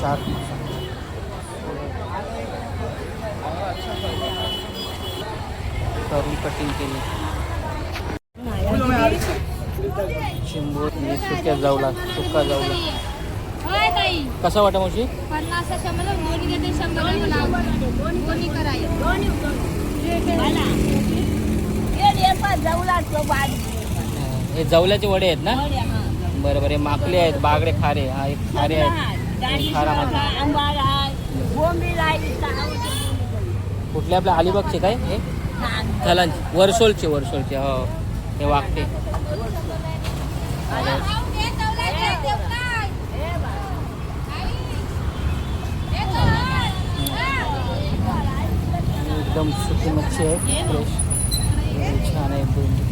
7 curly cutting केली. चिंबूर सुक्या जाऊला सुका जाऊला कसा वाटा मावशी? 50 100 दोन्ही घेते 100 दोन्ही कराय हे जवल्याचे वडे आहेत ना? बरं बरं. माकले आहेत, बागडे खारे. हा एक खारे आहेत, खारा कुठले आपल्या अलिबागचे काय हे थलांचे वर्सोलचे हो हे वागते. एकदम सुकी मच्छी आहे, फ्रेश छान आहे.